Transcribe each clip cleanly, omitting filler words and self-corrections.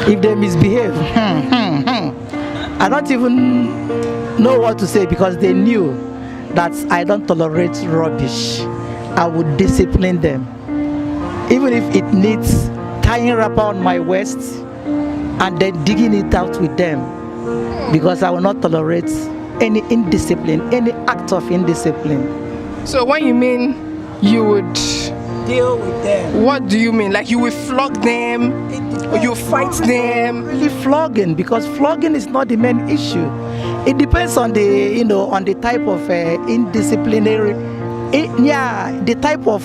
if they misbehave, I don't even know what to say, because they knew that I don't tolerate rubbish. I would discipline them, even if it needs tying wrapper on my waist and then digging it out with them, because I will not tolerate any indiscipline, any act of indiscipline. So when you mean you would Deal with them. what do you mean? Like you will flog them, or you fight them? Really flogging, because flogging is not the main issue. It depends on the on the type of indisciplinary, the type of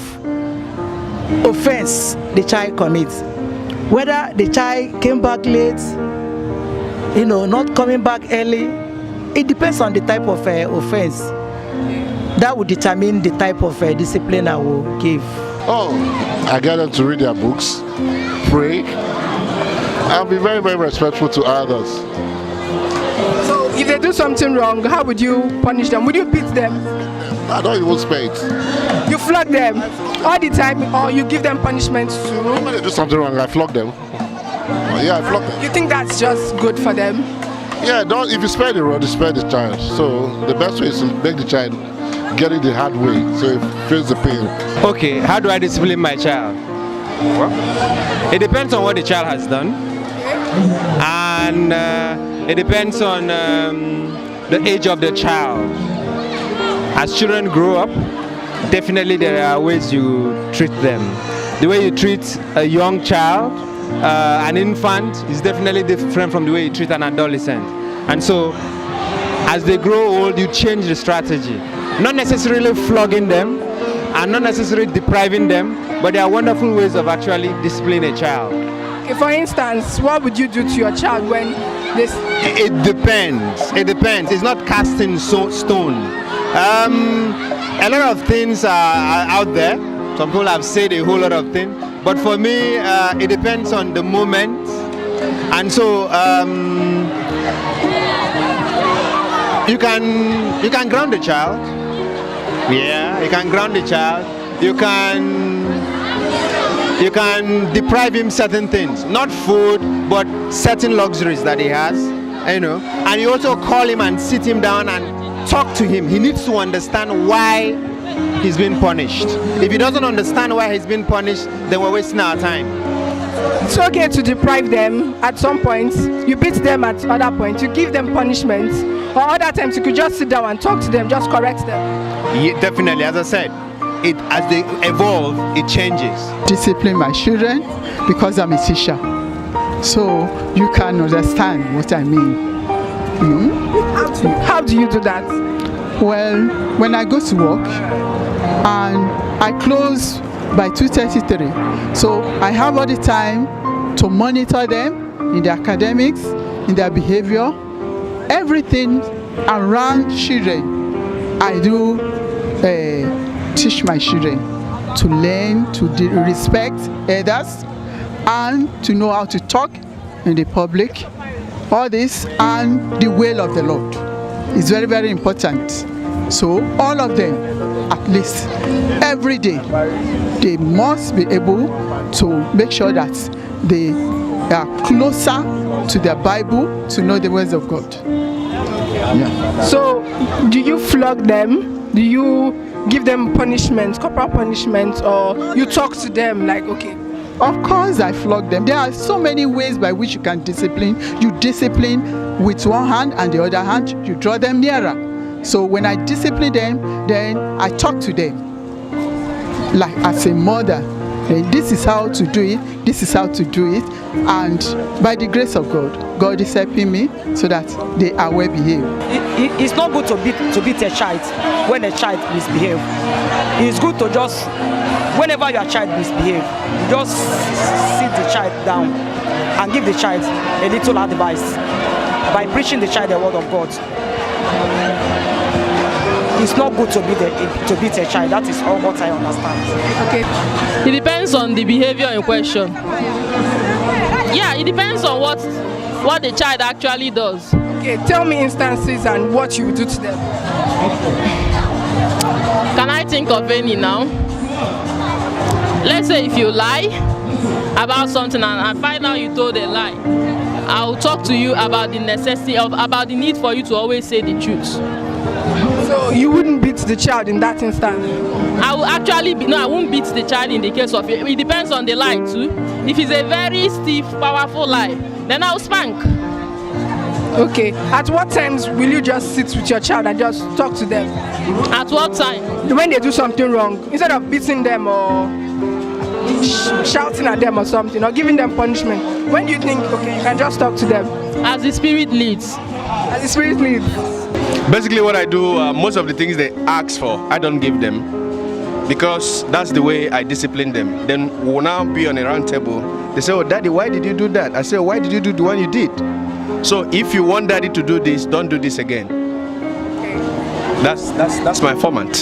offense the child commits. Whether the child came back late, not coming back early, it depends on the type of offense. That would determine the type of discipline I will give. Oh, I get them to read their books, pray. I'll be very, very respectful to others. So if they do something wrong, how would you punish them? Would you beat them? I don't even spade. You flog them all the time, or you give them punishments too? When they do something wrong, I flog them. Yeah, I flog them. You think that's just good for them? Yeah, if you spare the rod, you spare the child. So the best way is to make the child get it the hard way, so it feels the pain. Okay, how do I discipline my child? Well, it depends on what the child has done, and it depends on the age of the child. As children grow up, definitely there are ways you treat them. The way you treat a young child, an infant, is definitely different from the way you treat an adolescent. And so, as they grow old, you change the strategy. Not necessarily flogging them, and not necessarily depriving them, but there are wonderful ways of actually disciplining a child. Okay, for instance, what would you do to your child when this? It depends. It depends. It's not casting stone. A lot of things are out there. Some people have said a whole lot of things, but for me, it depends on the moment. And so you can ground the child. Yeah, you can ground the child. You can deprive him certain things, not food, but certain luxuries that he has, And you also call him and sit him down and talk to him. He needs to understand why he's been punished. If he doesn't understand why he's been punished, then we're wasting our time. It's okay to deprive them at some point. You beat them at other points. You give them punishments. Or other times you could just sit down and talk to them, just correct them. Yeah, definitely, as I said, as they evolve, it changes. Discipline my children because I'm a teacher. So you can understand what I mean. How do you do that? Well, when I go to work and I close by 2:33, so I have all the time to monitor them in their academics, in their behavior, everything around children. I do teach my children to learn to respect others and to know how to talk in the public. All this and the will of the Lord is very, very important. So all of them, at least every day, they must be able to make sure that they are closer to their Bible to know the words of God. Yeah. So, do you flog them? Do you give them punishment, corporal punishment, or you talk to them like, okay? Of course I flog them. There are so many ways by which you can discipline. You discipline with one hand, and the other hand you draw them nearer. So when I discipline them, then I talk to them like as a mother. This is how to do it, this is how to do it, and by the grace of God, God is helping me so that they are well behaved. It's not good to beat a child when a child misbehaves. It's good to just, whenever your child misbehaves, just sit the child down and give the child a little advice by preaching the child the word of God. It's not good to beat a child. That is all what I understand. Okay. It depends on the behavior in question. Yeah, it depends on what the child actually does. Okay, tell me instances and what you do to them. Can I think of any now? Let's say if you lie about something and I find out you told a lie, I will talk to you about the necessity of, about the need for you to always say the truth. So you wouldn't beat the child in that instance? I will actually no, I won't beat the child in the case of it. It depends on the lie too. If it's a very stiff, powerful lie, then I'll spank. Okay. At what times will you just sit with your child and just talk to them? At what time? When they do something wrong, instead of beating them or shouting at them or something, or giving them punishment, when do you think, okay, you can just talk to them? As the spirit leads. As the spirit leads. Basically what I do, most of the things they ask for, I don't give them, because that's the way I discipline them. Then we'll now be on a round table. They say, oh daddy, why did you do that? I say, why did you do the one you did? So if you want daddy to do this, don't do this again. That's my format.